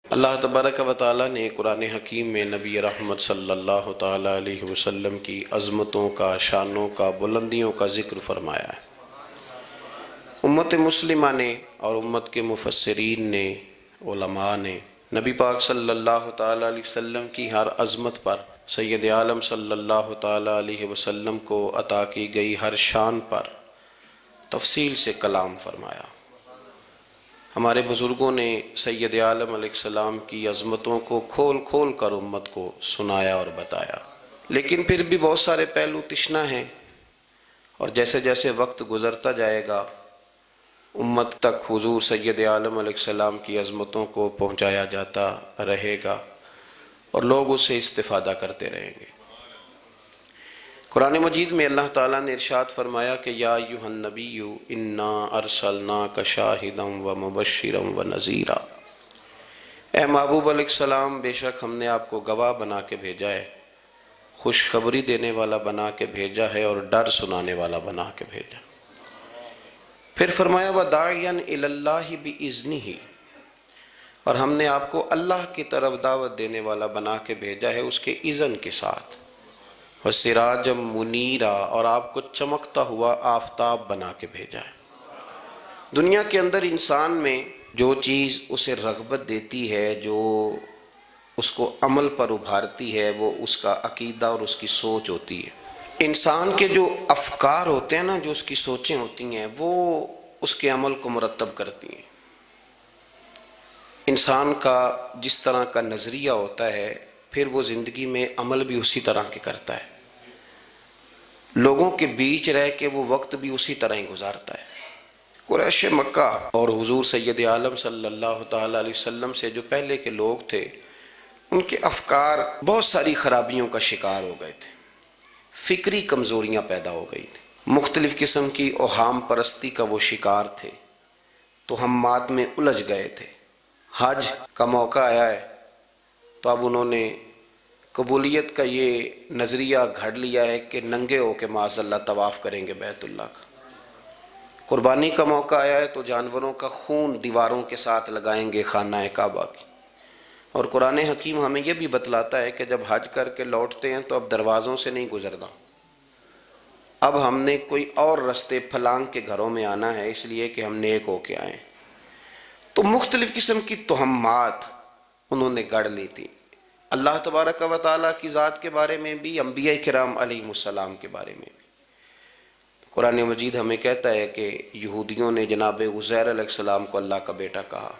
اللہ تبارک و تعالیٰ نے قرآن حکیم میں نبی رحمت صلی اللہ تعالیٰ علیہ وسلم کی عظمتوں کا، شانوں کا، بلندیوں کا ذکر فرمایا ہے۔ امت مسلمہ نے اور امت کے مفسرین نے، علماء نے نبی پاک صلی اللہ تعالیٰ علیہ وسلم کی ہر عظمت پر، سید عالم صلی اللہ تعالیٰ علیہ وسلم کو عطا کی گئی ہر شان پر تفصیل سے کلام فرمایا۔ ہمارے بزرگوں نے سید عالم علیہ السلام کی عظمتوں کو کھول کھول کر امت کو سنایا اور بتایا، لیکن پھر بھی بہت سارے پہلو تشنہ ہیں، اور جیسے جیسے وقت گزرتا جائے گا امت تک حضور سید عالم علیہ السلام کی عظمتوں کو پہنچایا جاتا رہے گا اور لوگ اس سے استفادہ کرتے رہیں گے۔ قرآن مجید میں اللہ تعالیٰ نے ارشاد فرمایا کہ یا ایھا النبی انا ارسلناک شاہدا ومبشرا ونذیرا، اے محبوب علیہ السلام، بے شک ہم نے آپ کو گواہ بنا کے بھیجا ہے، خوشخبری دینے والا بنا کے بھیجا ہے اور ڈر سنانے والا بنا کے بھیجا۔ پھر فرمایا وداعیا الی اللہ باذنہ، اور ہم نے آپ کو اللہ کی طرف دعوت دینے والا بنا کے بھیجا ہے اس کے اذن کے ساتھ، وسراجا منیرا، اور آپ کو چمکتا ہوا آفتاب بنا کے بھیجا ہے۔ دنیا کے اندر انسان میں جو چیز اسے رغبت دیتی ہے، جو اس کو عمل پر ابھارتی ہے، وہ اس کا عقیدہ اور اس کی سوچ ہوتی ہے۔ انسان کے جو افکار ہوتے ہیں نا، جو اس کی سوچیں ہوتی ہیں، وہ اس کے عمل کو مرتب کرتی ہیں۔ انسان کا جس طرح کا نظریہ ہوتا ہے، پھر وہ زندگی میں عمل بھی اسی طرح کے کرتا ہے، لوگوں کے بیچ رہ کے وہ وقت بھی اسی طرح ہی گزارتا ہے۔ قریش مکہ اور حضور سید عالم صلی اللہ تعالیٰ علیہ وسلم سے جو پہلے کے لوگ تھے، ان کے افکار بہت ساری خرابیوں کا شکار ہو گئے تھے، فکری کمزوریاں پیدا ہو گئی تھیں، مختلف قسم کی اوہام پرستی کا وہ شکار تھے، توہمات میں الجھ گئے تھے۔ حج کا موقع آیا ہے تو اب انہوں نے قبولیت کا یہ نظریہ گھڑ لیا ہے کہ ننگے ہو کے معاذ اللہ طواف کریں گے بیت اللہ کا۔ قربانی کا موقع آیا ہے تو جانوروں کا خون دیواروں کے ساتھ لگائیں گے خانہ کعبہ کی۔ اور قرآن حکیم ہمیں یہ بھی بتلاتا ہے کہ جب حج کر کے لوٹتے ہیں تو اب دروازوں سے نہیں گزرنا، اب ہم نے کوئی اور رستے پھلانگ کے گھروں میں آنا ہے، اس لیے کہ ہم نیک ہو کے آئیں۔ تو مختلف قسم کی توہمات انہوں نے گڑھ لی تھی، اللہ تبارک و تعالیٰ کی ذات کے بارے میں بھی، انبیاء کرام علیہم السلام کے بارے میں بھی۔ قرآن مجید ہمیں کہتا ہے کہ یہودیوں نے جناب عزیر علیہ السلام کو اللہ کا بیٹا کہا،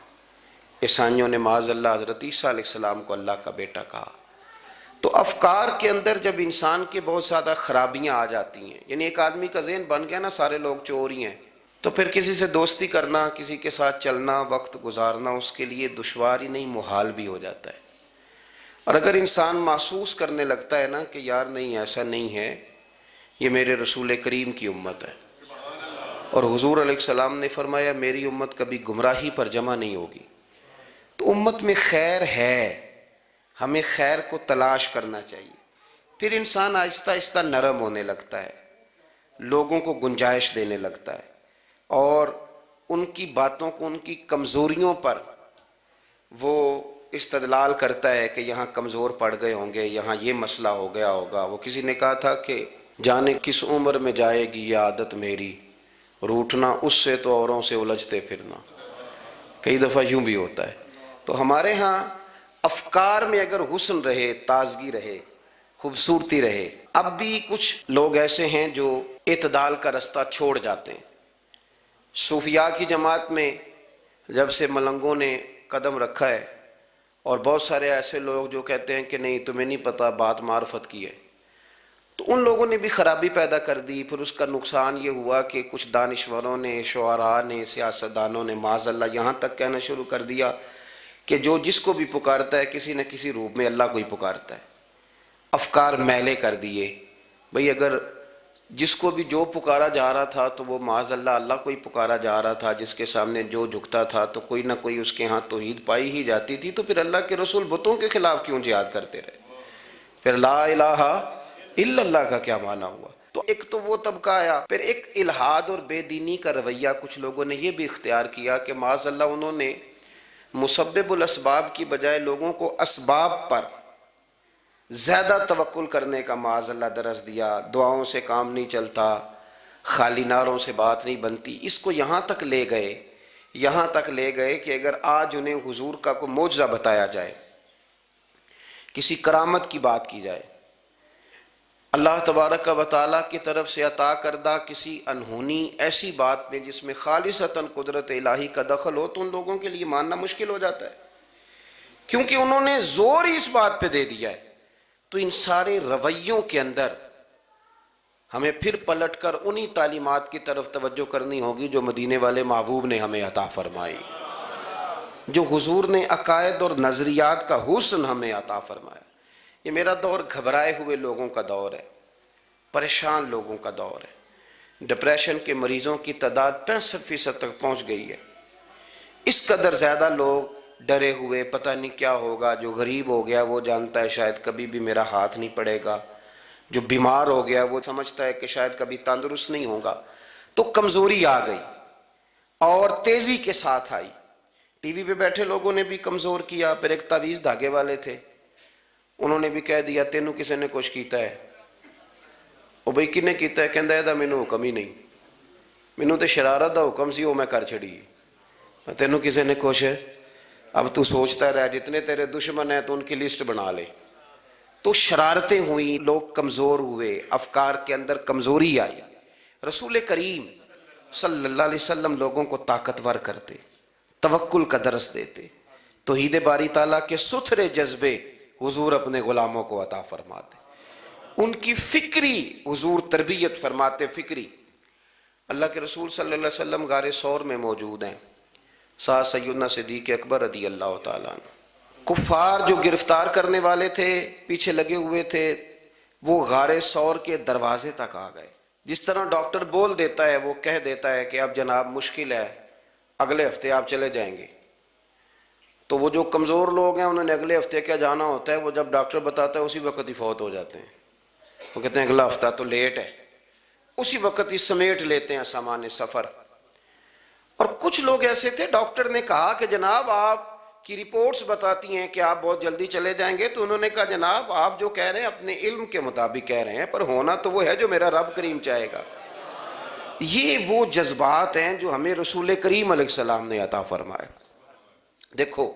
عیسائیوں نے معاذ اللہ حضرت عیسیٰ علیہ السلام کو اللہ کا بیٹا کہا۔ تو افکار کے اندر جب انسان کے بہت زیادہ خرابیاں آ جاتی ہیں، یعنی ایک آدمی کا ذہن بن گیا نا سارے لوگ چور ہی ہیں، تو پھر کسی سے دوستی کرنا، کسی کے ساتھ چلنا، وقت گزارنا اس کے لیے دشوار ہی نہیں محال بھی ہو جاتا ہے۔ اور اگر انسان محسوس کرنے لگتا ہے نا کہ یار نہیں، ایسا نہیں ہے، یہ میرے رسول کریم کی امت ہے، اور حضور علیہ السلام نے فرمایا میری امت کبھی گمراہی پر جمع نہیں ہوگی، تو امت میں خیر ہے، ہمیں خیر کو تلاش کرنا چاہیے۔ پھر انسان آہستہ آہستہ نرم ہونے لگتا ہے، لوگوں کو گنجائش دینے لگتا ہے، اور ان کی باتوں کو، ان کی کمزوریوں پر وہ استدلال کرتا ہے کہ یہاں کمزور پڑ گئے ہوں گے، یہاں یہ مسئلہ ہو گیا ہوگا۔ وہ کسی نے کہا تھا کہ جانے کس عمر میں جائے گی یہ عادت میری، روٹھنا اس سے تو اوروں سے الجھتے پھرنا۔ کئی دفعہ یوں بھی ہوتا ہے۔ تو ہمارے ہاں افکار میں اگر حسن رہے، تازگی رہے، خوبصورتی رہے۔ اب بھی کچھ لوگ ایسے ہیں جو اعتدال کا رستہ چھوڑ جاتے ہیں۔ صوفیاء کی جماعت میں جب سے ملنگوں نے قدم رکھا ہے، اور بہت سارے ایسے لوگ جو کہتے ہیں کہ نہیں تمہیں نہیں پتہ بات معرفت کی ہے، تو ان لوگوں نے بھی خرابی پیدا کر دی۔ پھر اس کا نقصان یہ ہوا کہ کچھ دانشوروں نے، شعراء نے، سیاستدانوں نے معاذ اللہ یہاں تک کہنا شروع کر دیا کہ جو جس کو بھی پکارتا ہے کسی نہ کسی روپ میں اللہ کو ہی پکارتا ہے۔ افکار میلے کر دیے، بھئی اگر جس کو بھی جو پکارا جا رہا تھا تو وہ معاذ اللہ اللہ کو ہی پکارا جا رہا تھا، جس کے سامنے جو جھکتا تھا تو کوئی نہ کوئی اس کے ہاں توحید پائی ہی جاتی تھی، تو پھر اللہ کے رسول بتوں کے خلاف کیوں جہاد کرتے رہے؟ پھر لا الہ الا اللہ کا کیا معنی ہوا؟ تو ایک تو وہ طبقہ آیا، پھر ایک الحاد اور بے دینی کا رویہ کچھ لوگوں نے یہ بھی اختیار کیا کہ معاذ اللہ انہوں نے مسبب الاسباب کی بجائے لوگوں کو اسباب پر زیادہ توکل کرنے کا معاذ اللہ درس دیا. دعاؤں سے کام نہیں چلتا، خالی نعروں سے بات نہیں بنتی. اس کو یہاں تک لے گئے کہ اگر آج انہیں حضور کا کوئی معجزہ بتایا جائے، کسی کرامت کی بات کی جائے، اللہ تبارک و تعالیٰ کی طرف سے عطا کردہ کسی انہونی ایسی بات میں جس میں خالصتاً قدرت الہی کا دخل ہو، تو ان لوگوں کے لیے ماننا مشکل ہو جاتا ہے، کیونکہ انہوں نے زور ہی اس بات پہ دے دیا ہے. تو ان سارے رویوں کے اندر ہمیں پھر پلٹ کر انہی تعلیمات کی طرف توجہ کرنی ہوگی جو مدینے والے محبوب نے ہمیں عطا فرمائی، جو حضور نے عقائد اور نظریات کا حسن ہمیں عطا فرمایا. یہ میرا دور گھبرائے ہوئے لوگوں کا دور ہے، پریشان لوگوں کا دور ہے. ڈپریشن کے مریضوں کی تعداد 65% تک پہنچ گئی ہے. اس قدر زیادہ لوگ ڈرے ہوئے، پتہ نہیں کیا ہوگا. جو غریب ہو گیا وہ جانتا ہے شاید کبھی بھی میرا ہاتھ نہیں پڑے گا، جو بیمار ہو گیا وہ سمجھتا ہے کہ شاید کبھی تندرست نہیں ہوگا. تو کمزوری آ گئی اور تیزی کے ساتھ آئی. ٹی وی پہ بیٹھے لوگوں نے بھی کمزور کیا. پھر ایک تعویذ دھاگے والے تھے، انہوں نے بھی کہہ دیا تینوں کسی نے کچھ کیتا ہے. او بھئی کنے کیتا ہے؟ کہندا ہے مینوں حکم ہی نہیں، مینوں تے شرارت دا حکم سی وہ میں کر چھڑی، تینوں کسی نے کچھ. اب تو سوچتا رہ، جتنے تیرے دشمن ہیں تو ان کی لسٹ بنا لے. تو شرارتیں ہوئیں، لوگ کمزور ہوئے، افکار کے اندر کمزوری آئی. رسول کریم صلی اللہ علیہ وسلم لوگوں کو طاقتور کرتے، توکل کا درس دیتے. توحید باری تعالیٰ کے ستھرے جذبے حضور اپنے غلاموں کو عطا فرماتے، ان کی فکری حضور تربیت فرماتے. فکری اللہ کے رسول صلی اللہ علیہ وسلم غار ثور میں موجود ہیں، ساتھ سیدنا صدیق اکبر رضی اللہ تعالیٰ عنہ. کفار جو گرفتار کرنے والے تھے، پیچھے لگے ہوئے تھے، وہ غار ثور کے دروازے تک آ گئے. جس طرح ڈاکٹر بول دیتا ہے، وہ کہہ دیتا ہے کہ اب جناب مشکل ہے، اگلے ہفتے آپ چلے جائیں گے. تو وہ جو کمزور لوگ ہیں انہوں نے اگلے ہفتے کیا جانا ہوتا ہے، وہ جب ڈاکٹر بتاتا ہے اسی وقت ہی فوت ہو جاتے ہیں. وہ کہتے ہیں اگلا ہفتہ تو لیٹ ہے، اسی وقت ہی سمیٹ لیتے ہیں سامان سفر. اور کچھ لوگ ایسے تھے، ڈاکٹر نے کہا کہ جناب آپ کی رپورٹس بتاتی ہیں کہ آپ بہت جلدی چلے جائیں گے. تو انہوں نے کہا جناب آپ جو کہہ رہے ہیں اپنے علم کے مطابق کہہ رہے ہیں، پر ہونا تو وہ ہے جو میرا رب کریم چاہے گا. یہ وہ جذبات ہیں جو ہمیں رسول کریم علیہ السلام نے عطا فرمائے. دیکھو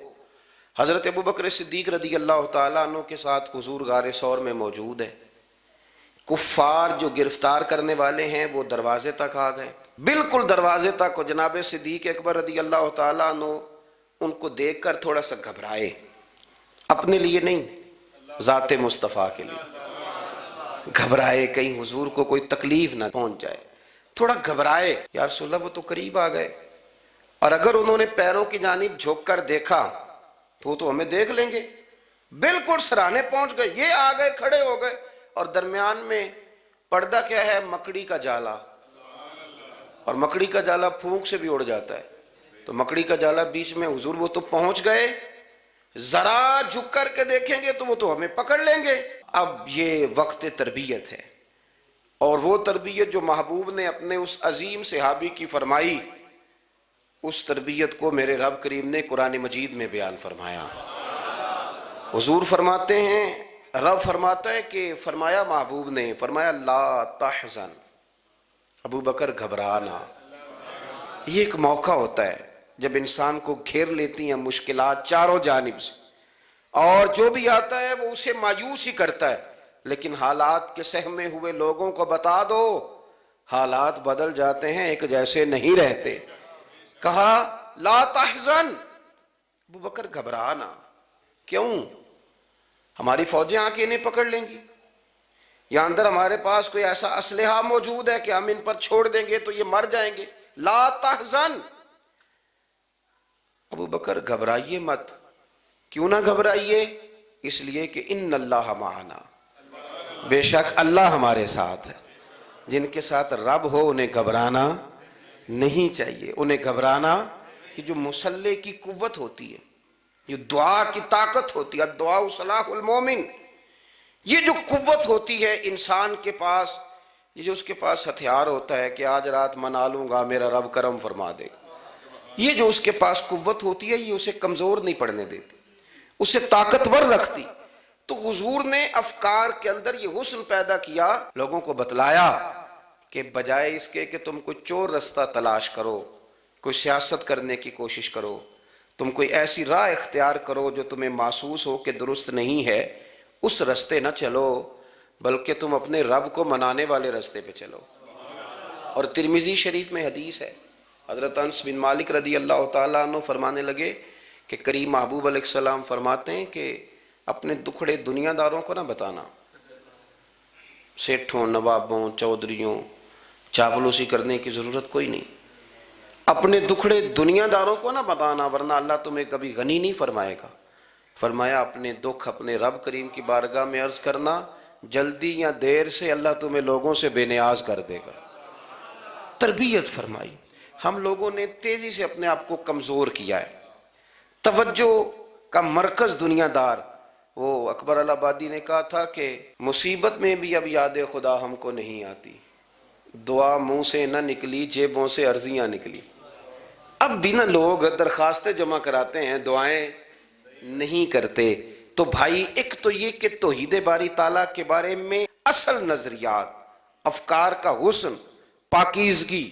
حضرت ابوبکر صدیق رضی اللہ تعالیٰ عنہ کے ساتھ حضور غار ثور میں موجود ہے. کفار جو گرفتار کرنے والے ہیں وہ دروازے تک آ گئے، بالکل دروازے تک. اور جناب صدیق اکبر رضی اللہ تعالیٰ عنہ ان کو دیکھ کر تھوڑا سا گھبرائے، اپنے لیے نہیں، ذات مصطفیٰ کے لیے گھبرائے، کہیں حضور کو کوئی تکلیف نہ پہنچ جائے. تھوڑا گھبرائے، یا رسول اللہ وہ تو قریب آ گئے، اور اگر انہوں نے پیروں کی جانب جھک کر دیکھا تو ہمیں دیکھ لیں گے. بالکل سرانے پہنچ گئے، یہ آ گئے، کھڑے ہو گئے، اور درمیان میں پردہ کیا ہے؟ مکڑی کا جالا. اور مکڑی کا جالا پھونک سے بھی اڑ جاتا ہے، تو مکڑی کا جالا بیچ میں. حضور وہ تو پہنچ گئے، ذرا جھک کر کے دیکھیں گے تو وہ تو ہمیں پکڑ لیں گے. اب یہ وقت تربیت ہے، اور وہ تربیت جو محبوب نے اپنے اس عظیم صحابی کی فرمائی، اس تربیت کو میرے رب کریم نے قرآن مجید میں بیان فرمایا. حضور فرماتے ہیں، رب فرماتا ہے کہ فرمایا محبوب نے، فرمایا لا تحزن، ابو بکر گھبرانا. یہ ایک موقع ہوتا ہے جب انسان کو گھیر لیتی ہیں مشکلات چاروں جانب سے، اور جو بھی آتا ہے وہ اسے مایوس ہی کرتا ہے. لیکن حالات کے سہمے ہوئے لوگوں کو بتا دو حالات بدل جاتے ہیں، ایک جیسے نہیں رہتے. کہا لا تحزن، ابو بکر گھبرانا. کیوں؟ ہماری فوجیں آ کے انہیں پکڑ لیں گی، یا اندر ہمارے پاس کوئی ایسا اسلحہ موجود ہے کہ ہم ان پر چھوڑ دیں گے تو یہ مر جائیں گے. لا تحزن، ابو بکر گھبرائیے مت. کیوں نہ گھبرائیے؟ اس لیے کہ ان اللہ معنا، بے شک اللہ ہمارے ساتھ ہے. جن کے ساتھ رب ہو انہیں گھبرانا نہیں چاہیے. انہیں گھبرانا، یہ جو مسلح کی قوت ہوتی ہے، یہ دعا کی طاقت ہوتی ہے، دعا صلاح المومن، یہ جو قوت ہوتی ہے انسان کے پاس، یہ جو اس کے پاس ہتھیار ہوتا ہے کہ آج رات منا لوں گا، میرا رب کرم فرما دے گا. یہ جو اس کے پاس قوت ہوتی ہے یہ اسے کمزور نہیں پڑنے دیتی، اسے طاقتور رکھتی۔ تو حضور نے افکار کے اندر یہ حسن پیدا کیا، لوگوں کو بتلایا کہ بجائے اس کے کہ تم کوئی چور رستہ تلاش کرو، کوئی سیاست کرنے کی کوشش کرو، تم کوئی ایسی راہ اختیار کرو جو تمہیں محسوس ہو کہ درست نہیں ہے، اس رستے نہ چلو، بلکہ تم اپنے رب کو منانے والے رستے پہ چلو۔ اور ترمذی شریف میں حدیث ہے، حضرت انس بن مالک رضی اللہ تعالیٰ عنہ فرمانے لگے کہ کریم محبوب علیہ السلام فرماتے ہیں کہ اپنے دکھڑے دنیا داروں کو نہ بتانا، سیٹھوں، نوابوں، چودھریوں، چاپلوسی کرنے کی ضرورت کوئی نہیں، اپنے دکھڑے دنیا داروں کو نہ بتانا ورنہ اللہ تمہیں کبھی غنی نہیں فرمائے گا۔ فرمایا اپنے دکھ اپنے رب کریم کی بارگاہ میں عرض کرنا، جلدی یا دیر سے اللہ تمہیں لوگوں سے بے نیاز کر دے گا۔ تربیت فرمائی۔ ہم لوگوں نے تیزی سے اپنے آپ کو کمزور کیا ہے، توجہ کا مرکز دنیا دار۔ وہ اکبر الہآبادی نے کہا تھا کہ مصیبت میں بھی اب یاد خدا ہم کو نہیں آتی، دعا منہ سے نہ نکلی جیبوں سے عرضیاں نکلی۔ اب بھی نہ لوگ درخواستیں جمع کراتے ہیں، دعائیں نہیں کرتے۔ تو بھائی ایک تو یہ کہ توحید باری تعالیٰ کے بارے میں اصل نظریات، افکار کا حسن، پاکیزگی،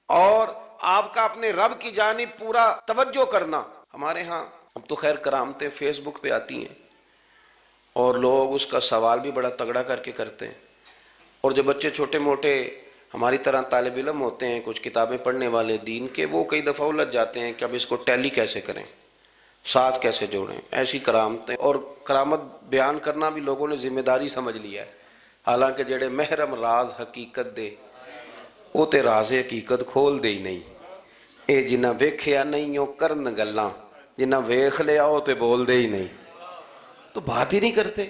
اور آپ کا اپنے رب کی جانب پورا توجہ کرنا۔ ہمارے ہاں اب تو خیر کرامتیں فیس بک پہ آتی ہیں اور لوگ اس کا سوال بھی بڑا تگڑا کر کے کرتے ہیں، اور جو بچے چھوٹے موٹے ہماری طرح طالب علم ہوتے ہیں، کچھ کتابیں پڑھنے والے دین کے، وہ کئی دفعہ الجھ جاتے ہیں کہ اب اس کو ٹیلی کیسے کریں، ساتھ کیسے جوڑیں۔ ایسی کرامتیں اور کرامت بیان کرنا بھی لوگوں نے ذمہ داری سمجھ لیا ہے، حالانکہ جڑے محرم راز حقیقت دے وہ تے راز حقیقت کھول دے ہی نہیں۔ اے جنہ ویکھیا نہیں او کرن گلاں، جنہ ویکھ لیا او تے بول دے ہی نہیں، تو بات ہی نہیں کرتے۔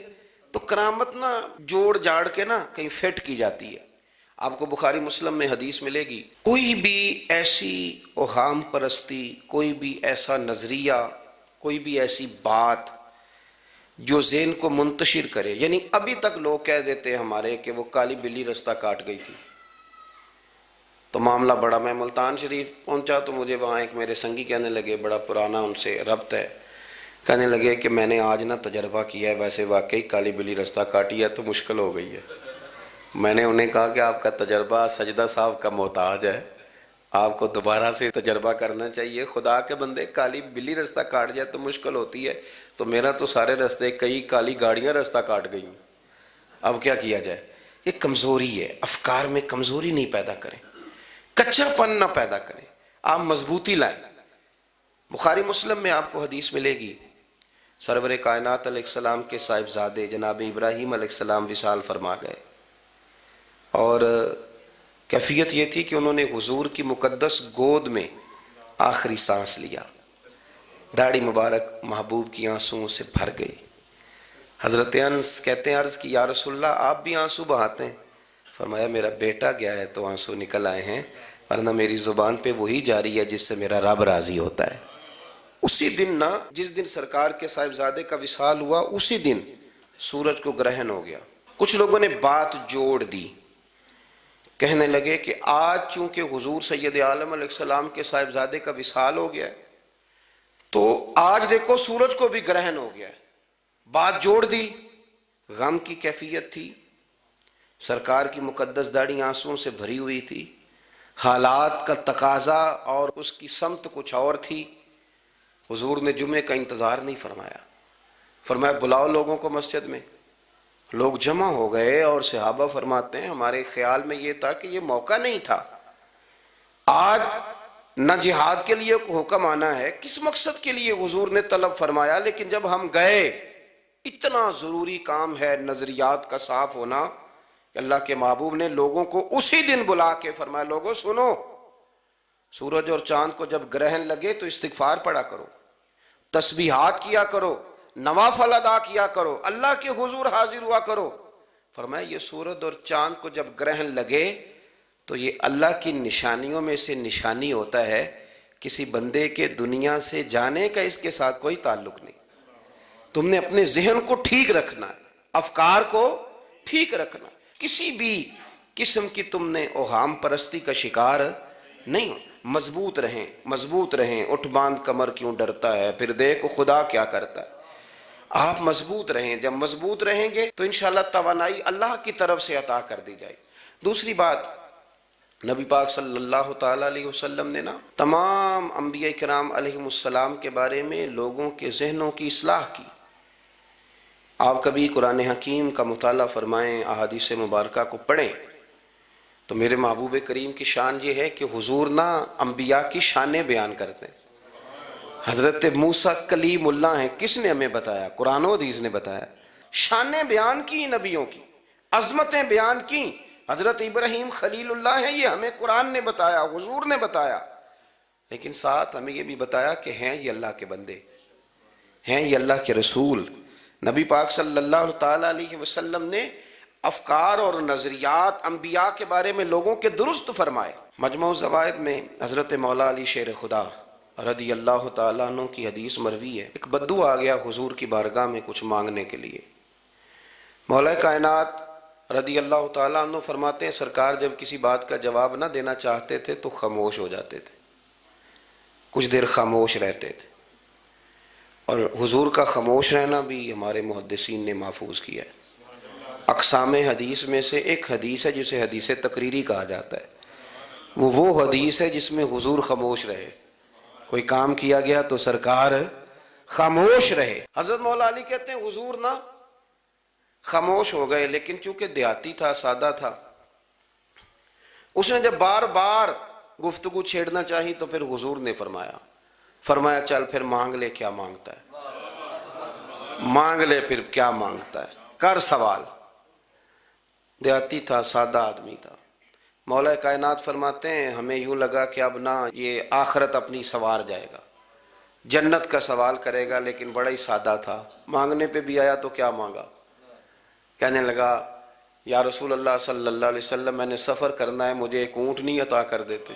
تو کرامت نا جوڑ جاڑ کے نا کہیں فٹ کی جاتی ہے۔ آپ کو بخاری مسلم میں حدیث ملے گی، کوئی بھی ایسی اوہام پرستی، کوئی بھی ایسا نظریہ، کوئی بھی ایسی بات جو ذہن کو منتشر کرے، یعنی ابھی تک لوگ کہہ دیتے ہیں ہمارے کہ وہ کالی بلی رستہ کاٹ گئی تھی، تو معاملہ بڑا، میں ملتان شریف پہنچا تو مجھے وہاں ایک میرے سنگی کہنے لگے، بڑا پرانا ان سے ربط ہے، کہنے لگے کہ میں نے آج نہ تجربہ کیا ہے، ویسے واقعی کالی بلی رستہ کاٹی ہے تو مشکل ہو گئی ہے۔ میں نے انہیں کہا کہ آپ کا تجربہ سجدہ صاحب کا محتاج ہے، آپ کو دوبارہ سے تجربہ کرنا چاہیے۔ خدا کے بندے، کالی بلی رستہ کاٹ جائے تو مشکل ہوتی ہے، تو میرا تو سارے رستے، کئی کالی گاڑیاں رستہ کاٹ گئی، اب کیا کیا جائے۔ یہ کمزوری ہے، افکار میں کمزوری نہیں پیدا کریں، کچا پن نہ پیدا کریں، آپ مضبوطی لائیں۔ بخاری مسلم میں آپ کو حدیث ملے گی، سرور کائنات علیہ السلام کے صاحبزادے جناب ابراہیم علیہ السلام وصال فرما گئے، اور کیفیت یہ تھی کہ انہوں نے حضور کی مقدس گود میں آخری سانس لیا، داڑھی مبارک محبوب کی آنسوؤں سے بھر گئی۔ حضرت انس کہتے ہیں عرض کی یا رسول اللہ آپ بھی آنسو بہاتے ہیں؟ فرمایا میرا بیٹا گیا ہے تو آنسو نکل آئے ہیں، ورنہ میری زبان پہ وہی جاری ہے جس سے میرا رب راضی ہوتا ہے۔ اسی دن نا، جس دن سرکار کے صاحبزادے کا وصال ہوا، اسی دن سورج کو گرہن ہو گیا۔ کچھ لوگوں نے بات جوڑ دی، کہنے لگے کہ آج چونکہ حضور سید عالم علیہ السلام کے صاحبزادے کا وصال ہو گیا ہے تو آج دیکھو سورج کو بھی گرہن ہو گیا ہے۔ بات جوڑ دی، غم کی کیفیت تھی، سرکار کی مقدس داڑھی آنسوؤں سے بھری ہوئی تھی، حالات کا تقاضا اور اس کی سمت کچھ اور تھی۔ حضور نے جمعے کا انتظار نہیں فرمایا، فرمایا بلاؤ لوگوں کو مسجد میں۔ لوگ جمع ہو گئے، اور صحابہ فرماتے ہیں ہمارے خیال میں یہ تھا کہ یہ موقع نہیں تھا، آج نہ جہاد کے لیے حکم آنا ہے، کس مقصد کے لیے حضور نے طلب فرمایا، لیکن جب ہم گئے اتنا ضروری کام ہے نظریات کا صاف ہونا کہ اللہ کے محبوب نے لوگوں کو اسی دن بلا کے فرمایا لوگوں سنو، سورج اور چاند کو جب گرہن لگے تو استغفار پڑھا کرو، تسبیحات کیا کرو، نوافل ادا کیا کرو، اللہ کے حضور حاضر ہوا کرو۔ فرمایا یہ سورج اور چاند کو جب گرہن لگے تو یہ اللہ کی نشانیوں میں سے نشانی ہوتا ہے، کسی بندے کے دنیا سے جانے کا اس کے ساتھ کوئی تعلق نہیں۔ تم نے اپنے ذہن کو ٹھیک رکھنا ہے، افکار کو ٹھیک رکھنا ہے، کسی بھی قسم کی تم نے اوہام پرستی کا شکار نہیں ہو۔ مضبوط رہیں مضبوط رہیں، اٹھ باندھ کمر کیوں ڈرتا ہے، پھر دیکھ خدا کیا کرتا ہے۔ آپ مضبوط رہیں، جب مضبوط رہیں گے تو انشاءاللہ توانائی اللہ کی طرف سے عطا کر دی جائے۔ دوسری بات، نبی پاک صلی اللہ تعالیٰ علیہ وسلم نے تمام انبیاء کرام علیہم السلام کے بارے میں لوگوں کے ذہنوں کی اصلاح کی۔ آپ کبھی قرآن حکیم کا مطالعہ فرمائیں، احادیث مبارکہ کو پڑھیں تو میرے محبوب کریم کی شان یہ ہے کہ حضور انبیاء کی شانیں بیان کرتے ہیں۔ حضرت موسیٰ کلیم اللہ ہیں، کس نے ہمیں بتایا؟ قرآن و حدیث نے بتایا۔ شانیں بیان کی نبیوں کی، عظمتیں بیان کی۔ حضرت ابراہیم خلیل اللہ ہیں، یہ ہمیں قرآن نے بتایا، حضور نے بتایا، لیکن ساتھ ہمیں یہ بھی بتایا کہ ہیں یہ اللہ کے بندے، ہیں یہ اللہ کے رسول۔ نبی پاک صلی اللہ تعالیٰ علیہ وسلم نے افکار اور نظریات انبیاء کے بارے میں لوگوں کے درست فرمائے۔ مجموع الزوائد میں حضرت مولا علی شیر خدا رضی اللہ تعالیٰ عنہ کی حدیث مروی ہے، ایک بدو آ گیا حضور کی بارگاہ میں کچھ مانگنے کے لیے۔ مولا کائنات رضی اللہ تعالیٰ عنہ فرماتے ہیں سرکار جب کسی بات کا جواب نہ دینا چاہتے تھے تو خاموش ہو جاتے تھے، کچھ دیر خاموش رہتے تھے، اور حضور کا خاموش رہنا بھی ہمارے محدثین نے محفوظ کیا ہے۔ اقسام حدیث میں سے ایک حدیث ہے جسے حدیث تقریری کہا جاتا ہے، وہ حدیث ہے جس میں حضور خاموش رہے، کوئی کام کیا گیا تو سرکار خاموش رہے۔ حضرت مولا علی کہتے ہیں حضور خاموش ہو گئے، لیکن چونکہ دیہاتی تھا، سادہ تھا، اس نے جب بار بار گفتگو چھیڑنا چاہی تو پھر حضور نے فرمایا چل پھر مانگ لے کیا مانگتا ہے، مانگ لے پھر کیا مانگتا ہے، کر سوال۔ دیہاتی تھا، سادہ آدمی تھا۔ مولا کائنات فرماتے ہیں ہمیں یوں لگا کہ اب یہ آخرت اپنی سوار جائے گا، جنت کا سوال کرے گا، لیکن بڑا ہی سادہ تھا۔ مانگنے پہ بھی آیا تو کیا مانگا؟ کہنے لگا یا رسول اللہ صلی اللہ علیہ وسلم میں نے سفر کرنا ہے، مجھے ایک اونٹنی عطا کر دیتے۔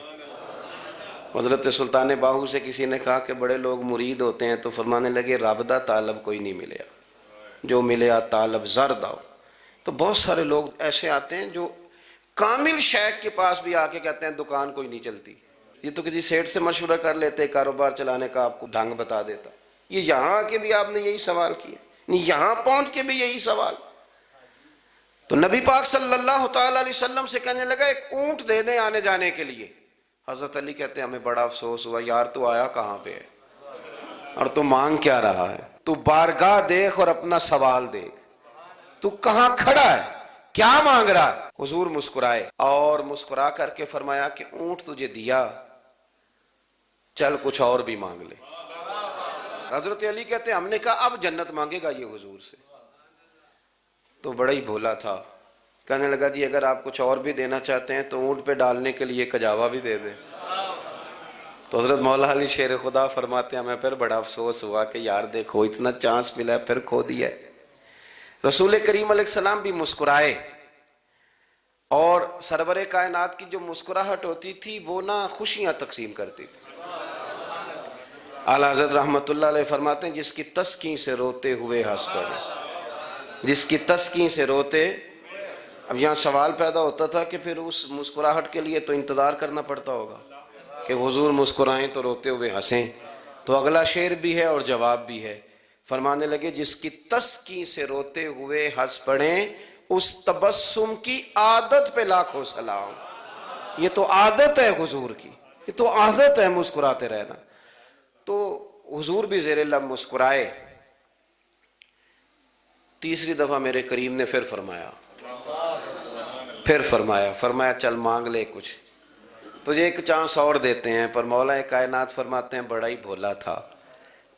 حضرت سلطان باہو سے کسی نے کہا کہ بڑے لوگ مرید ہوتے ہیں، تو فرمانے لگے رابطہ طالب کوئی نہیں ملیا، جو ملیا طالب زرد آؤ۔ تو بہت سارے لوگ ایسے آتے ہیں جو کامل شیخ کے پاس بھی آ کے کہتے ہیں دکان کوئی نہیں چلتی، یہ تو کسی سیٹ سے مشورہ کر لیتے، کاروبار چلانے کا آپ کو ڈھنگ بتا دیتا۔ یہ یہاں آ کے بھی آپ نے یہی سوال کیا، نہیں یہاں پہنچ کے بھی یہی سوال۔ تو نبی پاک صلی اللہ تعالیٰ علیہ وسلم سے کہنے لگا ایک اونٹ دے دیں آنے جانے کے لیے۔ حضرت علی کہتے ہیں ہمیں بڑا افسوس ہوا، یار تو آیا کہاں پہ ہے اور تو مانگ کیا رہا ہے؟ تو بارگاہ دیکھ اور اپنا سوال دیکھ، تو کہاں کھڑا ہے، کیا مانگ رہا ہے؟ حضور مسکرائے اور مسکرا کر کے فرمایا کہ اونٹ تجھے دیا، چل کچھ اور بھی مانگ لے۔ حضرت علی کہتے ہیں ہم نے کہا اب جنت مانگے گا یہ حضور سے؟ تو بڑا ہی بھولا تھا، کہنے لگا جی اگر آپ کچھ اور بھی دینا چاہتے ہیں تو اونٹ پہ ڈالنے کے لیے کجاوا بھی دے دیں۔ تو حضرت مولا علی شیر خدا فرماتے ہیں ہمیں پھر بڑا افسوس ہوا کہ یار دیکھو اتنا چانس ملا ہے پھر کھو دیا ہے۔ رسول کریم علیہ السلام بھی مسکرائے، اور سرور کائنات کی جو مسکراہٹ ہوتی تھی وہ خوشیاں تقسیم کرتی تھی۔ اعلیٰ حضرت رحمت اللہ علیہ فرماتے ہیں جس کی تسکین سے روتے ہوئے ہنس پڑے، جس کی تسکین سے روتے۔ اب یہاں سوال پیدا ہوتا تھا کہ پھر اس مسکراہٹ کے لیے تو انتظار کرنا پڑتا ہوگا کہ حضور مسکرائیں تو روتے ہوئے ہنسیں، تو اگلا شعر بھی ہے اور جواب بھی ہے۔ فرمانے لگے جس کی تسکین سے روتے ہوئے ہنس پڑیں اس تبسم کی عادت پہ لاکھوں سلام۔ یہ تو عادت ہے حضور کی، یہ تو عادت ہے مسکراتے رہنا۔ تو حضور بھی زیر لب مسکرائے۔ تیسری دفعہ میرے کریم نے پھر فرمایا چل مانگ لے کچھ، تجھے ایک چانس اور دیتے ہیں۔ پر مولا کائنات فرماتے ہیں بڑا ہی بھولا تھا،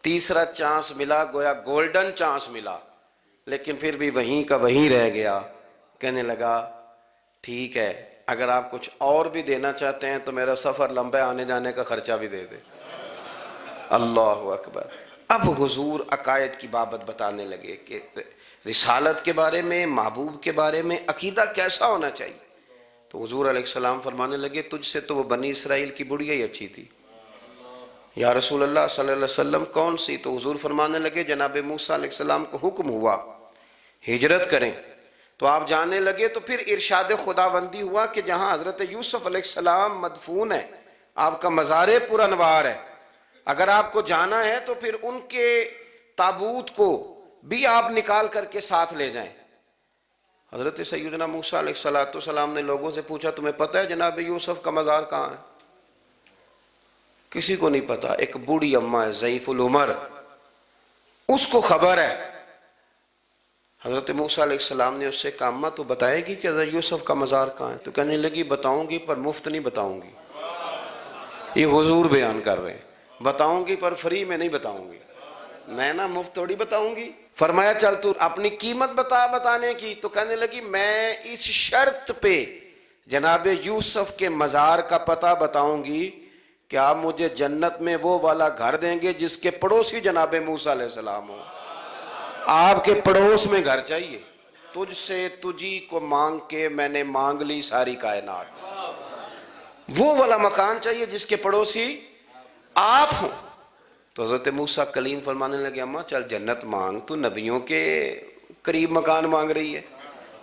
تیسرا چانس ملا، گویا گولڈن چانس ملا، لیکن پھر بھی وہیں کا وہیں رہ گیا۔ کہنے لگا ٹھیک ہے اگر آپ کچھ اور بھی دینا چاہتے ہیں تو میرا سفر لمبا آنے جانے کا خرچہ بھی دے دے۔ اللہ اکبر۔ اب حضور عقائد کی بابت بتانے لگے کہ رسالت کے بارے میں، محبوب کے بارے میں عقیدہ کیسا ہونا چاہیے۔ تو حضور علیہ السلام فرمانے لگے تجھ سے تو وہ بنی اسرائیل کی بڑھیا ہی اچھی تھی۔ یا رسول اللہ صلی اللہ علیہ وسلم کون سی؟ تو حضور فرمانے لگے جناب موسیٰ علیہ السلام کو حکم ہوا ہجرت کریں تو آپ جانے لگے، تو پھر ارشاد خداوندی ہوا کہ جہاں حضرت یوسف علیہ السلام مدفون ہے آپ کا مزار پر انوار ہے. اگر آپ کو جانا ہے تو پھر ان کے تابوت کو بھی آپ نکال کر کے ساتھ لے جائیں. حضرت سیدنا موسیٰ علیہ السلام نے لوگوں سے پوچھا تمہیں پتہ ہے جناب یوسف کا مزار کہاں ہے؟ کسی کو نہیں پتا. ایک بوڑھی اماں ہے ضعیف العمر, اس کو خبر ہے. حضرت موسیٰ علیہ السلام نے اس سے کہا اماں تو بتائے گی کہ حضرت یوسف کا مزار کہاں ہے؟ تو کہنے لگی بتاؤں گی پر مفت نہیں بتاؤں گی. یہ حضور بیان کر رہے ہیں, بتاؤں گی پر فری میں نہیں بتاؤں گی, میں نا مفت تھوڑی بتاؤں گی. فرمایا چل تو اپنی قیمت بتا بتانے کی. تو کہنے لگی میں اس شرط پہ جناب یوسف کے مزار کا پتہ بتاؤں گی کہ آپ مجھے جنت میں وہ والا گھر دیں گے جس کے پڑوسی جناب موسیٰ علیہ السلام ہوں. آپ کے پڑوس میں گھر چاہیے. تجھ سے تجھی کو مانگ کے میں نے مانگ لی ساری کائنات. وہ والا مکان چاہیے جس کے پڑوسی آپ ہوں. تو حضرت موسیٰ کلیم فرمانے لگے اماں چل جنت مانگ, تو نبیوں کے قریب مکان مانگ رہی ہے,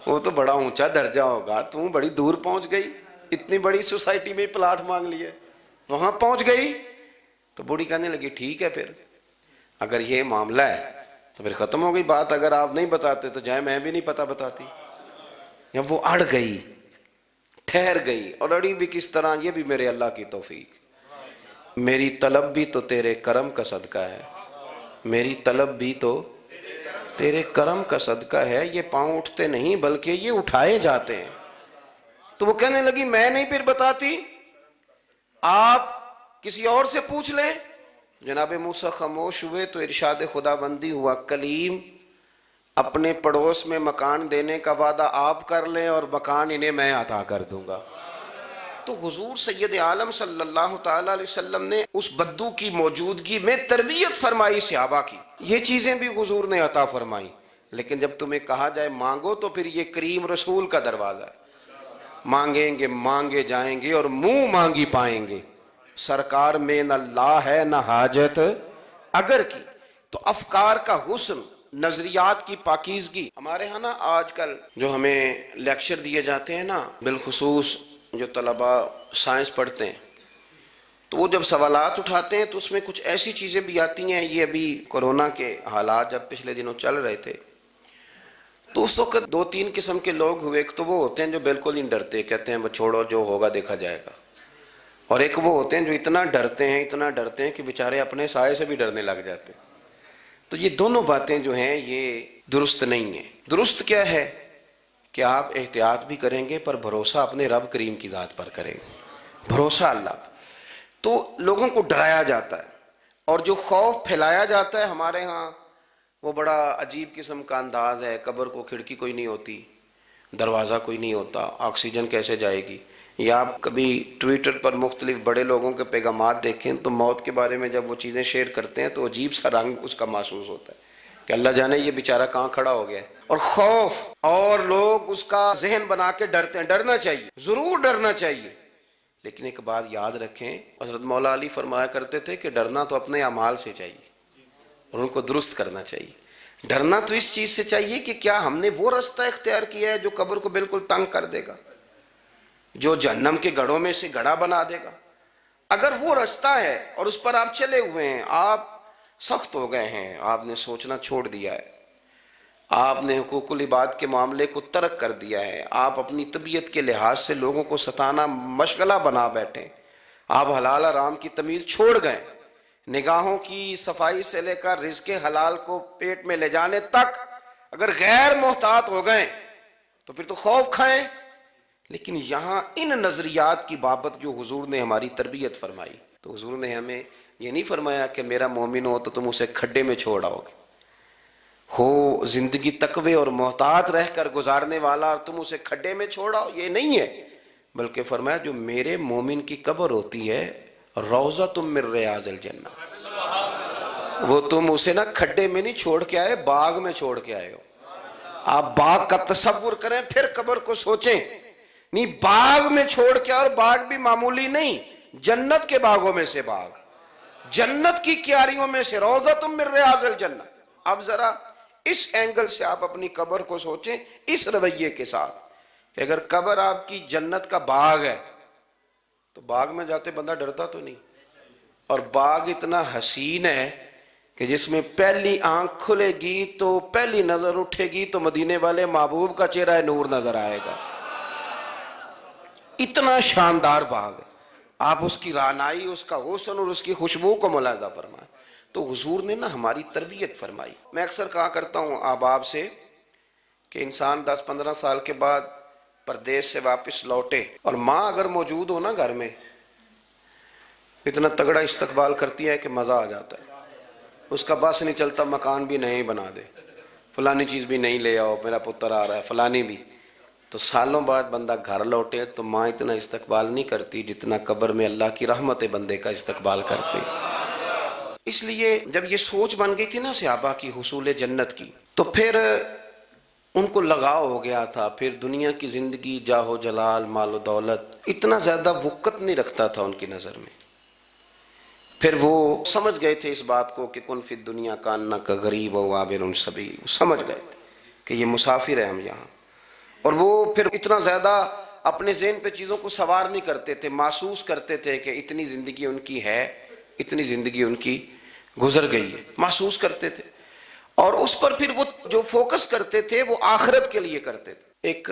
وہ تو بڑا اونچا درجہ ہوگا, تو بڑی دور پہنچ گئی, اتنی بڑی سوسائٹی میں پلاٹ مانگ لیے, وہاں پہنچ گئی. تو بوڑھی کہنے لگی ٹھیک ہے پھر اگر یہ معاملہ ہے تو پھر ختم ہو گئی بات. اگر آپ نہیں بتاتے تو جائے میں بھی نہیں پتہ بتاتی. یا وہ اڑ گئی, ٹھہر گئی. اور اڑی بھی کس طرح, یہ بھی میرے اللہ کی توفیق. میری طلب بھی تو تیرے کرم کا صدقہ ہے, میری طلب بھی تو تیرے کرم کا صدقہ ہے. یہ پاؤں اٹھتے نہیں بلکہ یہ اٹھائے جاتے ہیں. تو وہ کہنے لگی میں نہیں پھر بتاتی, آپ کسی اور سے پوچھ لیں. جناب موسیٰ خاموش ہوئے تو ارشاد خدا بندی ہوا کلیم اپنے پڑوس میں مکان دینے کا وعدہ آپ کر لیں اور مکان انہیں میں عطا کر دوں گا. تو حضور سید عالم صلی اللہ تعالیٰ علیہ وسلم نے اس بدو کی موجودگی میں تربیت فرمائی صحابہ کی. یہ چیزیں بھی حضور نے عطا فرمائی. لیکن جب تمہیں کہا جائے مانگو تو پھر یہ کریم رسول کا دروازہ ہے. مانگیں گے مانگے جائیں گے اور منہ مانگی پائیں گے. سرکار میں نہ لا ہے نہ حاجت اگر کی. تو افکار کا حسن, نظریات کی پاکیزگی. ہمارے ہاں نا آج کل جو ہمیں لیکچر دیے جاتے ہیں نا, بالخصوص جو طلباء سائنس پڑھتے ہیں, تو وہ جب سوالات اٹھاتے ہیں تو اس میں کچھ ایسی چیزیں بھی آتی ہیں. یہ ابھی کورونا کے حالات جب پچھلے دنوں چل رہے تھے تو اس وقت دو تین قسم کے لوگ ہوئے. ایک تو وہ ہوتے ہیں جو بالکل نہیں ڈرتے, کہتے ہیں وہ چھوڑو جو ہوگا دیکھا جائے گا. اور ایک وہ ہوتے ہیں جو اتنا ڈرتے ہیں کہ بیچارے اپنے سائے سے بھی ڈرنے لگ جاتے ہیں. تو یہ دونوں باتیں جو ہیں یہ درست نہیں ہیں. درست کیا ہے کہ آپ احتیاط بھی کریں گے پر بھروسہ اپنے رب کریم کی ذات پر کریں گے, بھروسہ اللہ پر. تو لوگوں کو ڈرایا جاتا ہے اور جو خوف پھیلایا جاتا ہے ہمارے ہاں وہ بڑا عجیب قسم کا انداز ہے. قبر کو کھڑکی کوئی نہیں ہوتی, دروازہ کوئی نہیں ہوتا, آکسیجن کیسے جائے گی. یا آپ کبھی ٹویٹر پر مختلف بڑے لوگوں کے پیغامات دیکھیں تو موت کے بارے میں جب وہ چیزیں شیئر کرتے ہیں تو عجیب سا رنگ اس کا محسوس ہوتا ہے کہ اللہ جانے یہ بیچارہ کہاں کھڑا ہو گیا ہے. اور خوف, اور لوگ اس کا ذہن بنا کے ڈرتے ہیں. ڈرنا چاہیے, ضرور ڈرنا چاہیے, لیکن ایک بات یاد رکھیں, حضرت مولا علی فرمایا کرتے تھے کہ ڈرنا تو اپنے اعمال سے چاہیے اور ان کو درست کرنا چاہیے. ڈرنا تو اس چیز سے چاہیے کہ کیا ہم نے وہ رستہ اختیار کیا ہے جو قبر کو بالکل تنگ کر دے گا, جو جہنم کے گڑھوں میں سے گڑھا بنا دے گا. اگر وہ رستہ ہے اور اس پر آپ چلے ہوئے ہیں, آپ سخت ہو گئے ہیں, آپ نے سوچنا چھوڑ دیا ہے, آپ نے حقوق العباد کے معاملے کو ترک کر دیا ہے, آپ اپنی طبیعت کے لحاظ سے لوگوں کو ستانا مشغلہ بنا بیٹھے, آپ حلال حرام کی تمیز چھوڑ گئے, نگاہوں کی صفائی سے لے کر رزق حلال کو پیٹ میں لے جانے تک اگر غیر محتاط ہو گئے تو پھر تو خوف کھائیں. لیکن یہاں ان نظریات کی بابت جو حضور نے ہماری تربیت فرمائی, تو حضور نے ہمیں یہ نہیں فرمایا کہ میرا مومن ہو تو تم اسے کھڈے میں چھوڑ آؤ گے, ہو زندگی تقوی اور محتاط رہ کر گزارنے والا اور تم اسے کھڈے میں چھوڑ آؤ, یہ نہیں ہے. بلکہ فرمایا جو میرے مومن کی قبر ہوتی ہے روضہ من ریاض الجنہ, وہ تم اسے نا کھڈے میں نہیں چھوڑ کے آئے, باغ میں چھوڑ کے آئے ہو. آپ باغ کا تصور کریں پھر قبر کو سوچیں. نہیں, باغ میں چھوڑ کے, اور باغ بھی معمولی نہیں, جنت کے باغوں میں سے باغ, جنت کی کیاریوں میں سے روضہ من ریاض الجنہ. اب ذرا اس اینگل سے آپ اپنی قبر کو سوچیں, اس رویے کے ساتھ کہ اگر قبر آپ کی جنت کا باغ ہے تو باغ میں جاتے بندہ ڈرتا تو نہیں، اور باغ اتنا حسین ہے کہ جس میں پہلی آنکھ کھلے گی تو پہلی نظر اٹھے گی تو مدینے والے محبوب کا چہرہ نور نظر آئے گا، اتنا شاندار باغ ہے۔ آپ اس کی رعنائی، اس کا حسن اور اس کی خوشبو کو ملاحظہ فرمائیں۔ تو حضور نے نا ہماری تربیت فرمائی۔ میں اکثر کہا کرتا ہوں احباب سے کہ انسان 10-15 سال کے بعد پردیس سے واپس لوٹے اور ماں اگر موجود ہو نا گھر میں، اتنا تگڑا استقبال کرتی ہے کہ مزہ آ جاتا ہے، اس کا بس نہیں چلتا، مکان بھی نہیں بنا دے، فلانی چیز بھی نہیں لے آؤ، میرا پتر آ رہا ہے، فلانی بھی۔ تو سالوں بعد بندہ گھر لوٹے تو ماں اتنا استقبال نہیں کرتی جتنا قبر میں اللہ کی رحمت بندے کا استقبال کرتے۔ اس لیے جب یہ سوچ بن گئی تھی نا صحابہ کی حصول جنت کی، تو پھر ان کو لگاؤ ہو گیا تھا، پھر دنیا کی زندگی، جاہ و جلال، مال و دولت اتنا زیادہ وقت نہیں رکھتا تھا ان کی نظر میں۔ پھر وہ سمجھ گئے تھے اس بات کو کہ کن فی الدنیا کانک غریب و عابر سبیل، سمجھ گئے تھے کہ یہ مسافر ہیں ہم یہاں، اور وہ پھر اتنا زیادہ اپنے ذہن پہ چیزوں کو سوار نہیں کرتے تھے، محسوس کرتے تھے کہ اتنی زندگی ان کی ہے، اتنی زندگی ان کی گزر گئی ہے، محسوس کرتے تھے، اور اس پر پھر وہ جو فوکس کرتے تھے وہ آخرت کے لیے کرتے تھے۔ ایک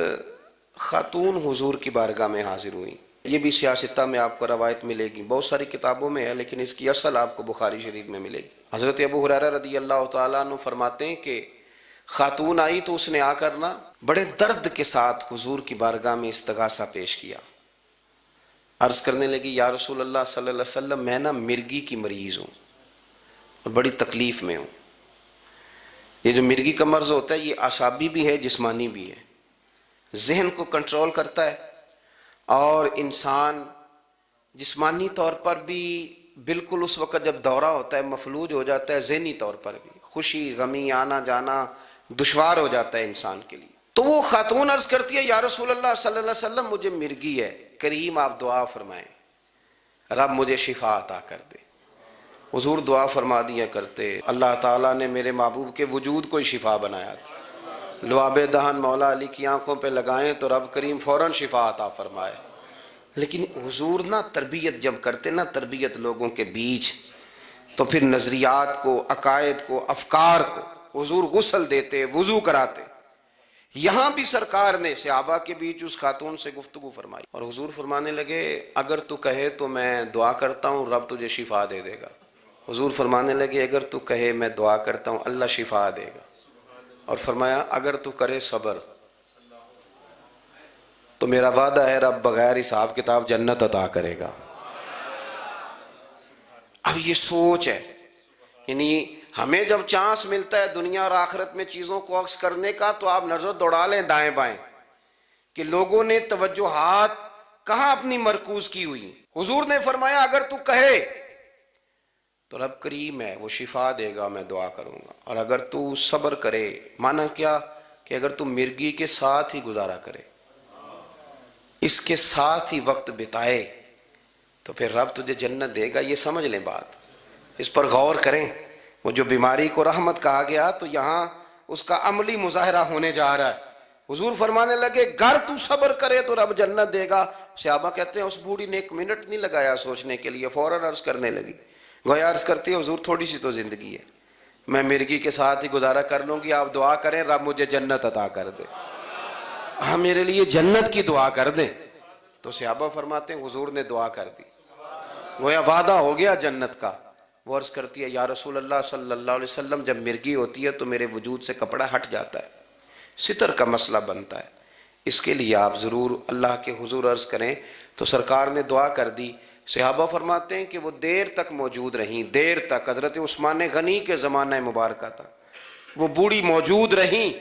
خاتون حضور کی بارگاہ میں حاضر ہوئی، یہ بھی سیاستہ میں آپ کو روایت ملے گی، بہت ساری کتابوں میں ہے لیکن اس کی اصل آپ کو بخاری شریف میں ملے گی۔ حضرت ابو ہریرہ رضی اللہ تعالیٰ عنہ فرماتے ہیں کہ خاتون آئی تو اس نے آ کر نا بڑے درد کے ساتھ حضور کی بارگاہ میں استغاثہ پیش کیا، عرض کرنے لگی یا رسول اللہ صلی اللہ علیہ وسلم، میں نا مرگی کی مریض ہوں اور بڑی تکلیف میں ہوں۔ یہ جو مرگی کا مرض ہوتا ہے یہ اعصابی بھی ہے، جسمانی بھی ہے، ذہن کو کنٹرول کرتا ہے، اور انسان جسمانی طور پر بھی بالکل اس وقت جب دورہ ہوتا ہے مفلوج ہو جاتا ہے، ذہنی طور پر بھی خوشی غمی آنا جانا دشوار ہو جاتا ہے انسان کے لیے۔ تو وہ خاتون عرض کرتی ہے یا رسول اللہ صلی اللہ علیہ وسلم، مجھے مرگی ہے، کریم آپ دعا فرمائیں رب مجھے شفا عطا کر دے۔ حضور دعا فرما دیا کرتے، اللہ تعالیٰ نے میرے محبوب کے وجود کو ہی شفا بنایا تھا، لعاب دہن مولا علی کی آنکھوں پہ لگائیں تو رب کریم فوراً شفا عطا فرمائے۔ لیکن حضور نا تربیت جب کرتے نا، تربیت لوگوں کے بیچ، تو پھر نظریات کو، عقائد کو، افکار کو حضور غسل دیتے، وضو کراتے۔ یہاں بھی سرکار نے صحابہ کے بیچ اس خاتون سے گفتگو فرمائی اور حضور فرمانے لگے اگر تو کہے تو میں دعا کرتا ہوں رب تجھے شفا دے دے گا۔ حضور فرمانے لگے اگر تو کہے میں دعا کرتا ہوں اللہ شفا دے گا، اور فرمایا اگر تو کرے صبر تو میرا وعدہ ہے رب بغیر حساب کتاب جنت عطا کرے گا۔ اب یہ سوچ ہے، یعنی ہمیں جب چانس ملتا ہے دنیا اور آخرت میں چیزوں کو عکس کرنے کا تو آپ نظر دوڑا لیں دائیں بائیں کہ لوگوں نے توجہات کہاں اپنی مرکوز کی ہوئی۔ حضور نے فرمایا اگر تو کہے تو رب کریم ہے وہ شفا دے گا، میں دعا کروں گا، اور اگر تو صبر کرے، مانا کیا کہ اگر تو مرگی کے ساتھ ہی گزارا کرے، اس کے ساتھ ہی وقت بتائے تو پھر رب تجھے جنت دے گا۔ یہ سمجھ لیں بات، اس پر غور کریں۔ وہ جو بیماری کو رحمت کہا گیا تو یہاں اس کا عملی مظاہرہ ہونے جا رہا ہے۔ حضور فرمانے لگے گر تو صبر کرے تو رب جنت دے گا۔ صحابہ کہتے ہیں اس بوڑھی نے 1 منٹ نہیں لگایا سوچنے کے لیے، فوراً عرض کرنے لگی، گویا عرض کرتی ہے حضور تھوڑی سی تو زندگی ہے، میں مرگی کے ساتھ ہی گزارا کر لوں گی، آپ دعا کریں رب مجھے جنت عطا کر دے، ہاں میرے لیے جنت کی دعا کر دیں۔ تو صحابہ فرماتے ہیں حضور نے دعا کر دی، گویا وعدہ ہو گیا جنت کا۔ وہ عرض کرتی ہے یا رسول اللہ صلی اللہ علیہ وسلم جب مرگی ہوتی ہے تو میرے وجود سے کپڑا ہٹ جاتا ہے، ستر کا مسئلہ بنتا ہے، اس کے لیے آپ ضرور اللہ کے حضور عرض کریں۔ تو سرکار نے دعا کر دی۔ صحابہ فرماتے ہیں کہ وہ دیر تک موجود رہیں، دیر تک، حضرت عثمان غنی کے زمانہ مبارکہ تھا وہ بوڑھی موجود رہیں۔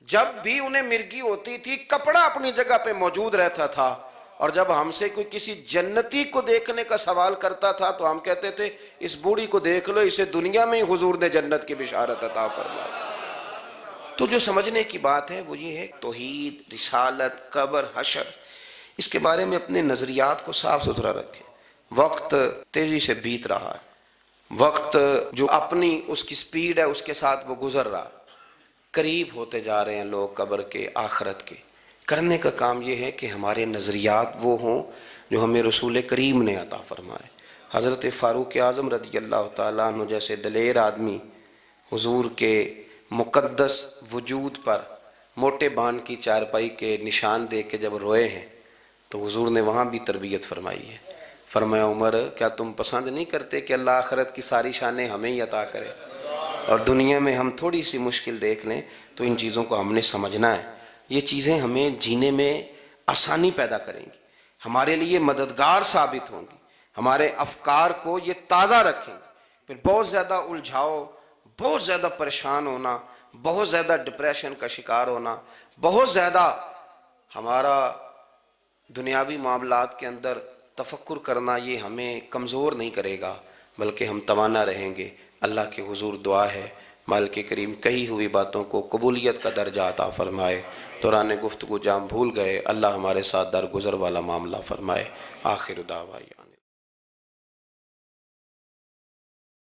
جب بھی انہیں مرگی ہوتی تھی کپڑا اپنی جگہ پہ موجود رہتا تھا، اور جب ہم سے کوئی کسی جنتی کو دیکھنے کا سوال کرتا تھا تو ہم کہتے تھے اس بوڑھی کو دیکھ لو، اسے دنیا میں ہی حضور نے جنت کی بشارت عطا فرمائی۔ تو جو سمجھنے کی بات ہے وہ یہ ہے توحید، رسالت، قبر، حشر، اس کے بارے میں اپنے نظریات کو صاف ستھرا رکھیں۔ وقت تیزی سے بیت رہا ہے، وقت جو اپنی اس کی سپیڈ ہے اس کے ساتھ وہ گزر رہا، قریب ہوتے جا رہے ہیں لوگ قبر کے، آخرت کے، کرنے کا کام یہ ہے کہ ہمارے نظریات وہ ہوں جو ہمیں رسول کریم نے عطا فرمائے۔ حضرت فاروق اعظم رضی اللہ تعالیٰ عنہ جیسے دلیر آدمی حضور کے مقدس وجود پر موٹے بان کی چارپائی کے نشان دے کے جب روئے ہیں تو حضور نے وہاں بھی تربیت فرمائی ہے۔ فرمایا عمر کیا تم پسند نہیں کرتے کہ اللہ آخرت کی ساری شانیں ہمیں ہی عطا کرے اور دنیا میں ہم تھوڑی سی مشکل دیکھ لیں؟ تو ان چیزوں کو ہم نے سمجھنا ہے، یہ چیزیں ہمیں جینے میں آسانی پیدا کریں گی، ہمارے لیے مددگار ثابت ہوں گی، ہمارے افکار کو یہ تازہ رکھیں گے۔ پھر بہت زیادہ الجھاؤ، بہت زیادہ پریشان ہونا، بہت زیادہ ڈپریشن کا شکار ہونا، بہت زیادہ ہمارا دنیاوی معاملات کے اندر تفکر کرنا، یہ ہمیں کمزور نہیں کرے گا بلکہ ہم توانا رہیں گے۔ اللہ کے حضور دعا ہے مالک کریم کہی ہوئی باتوں کو قبولیت کا درجہ عطا فرمائے۔ دوران گفتگو جام بھول گئے، اللہ ہمارے ساتھ درگزر والا معاملہ فرمائے۔ آخر دعوانا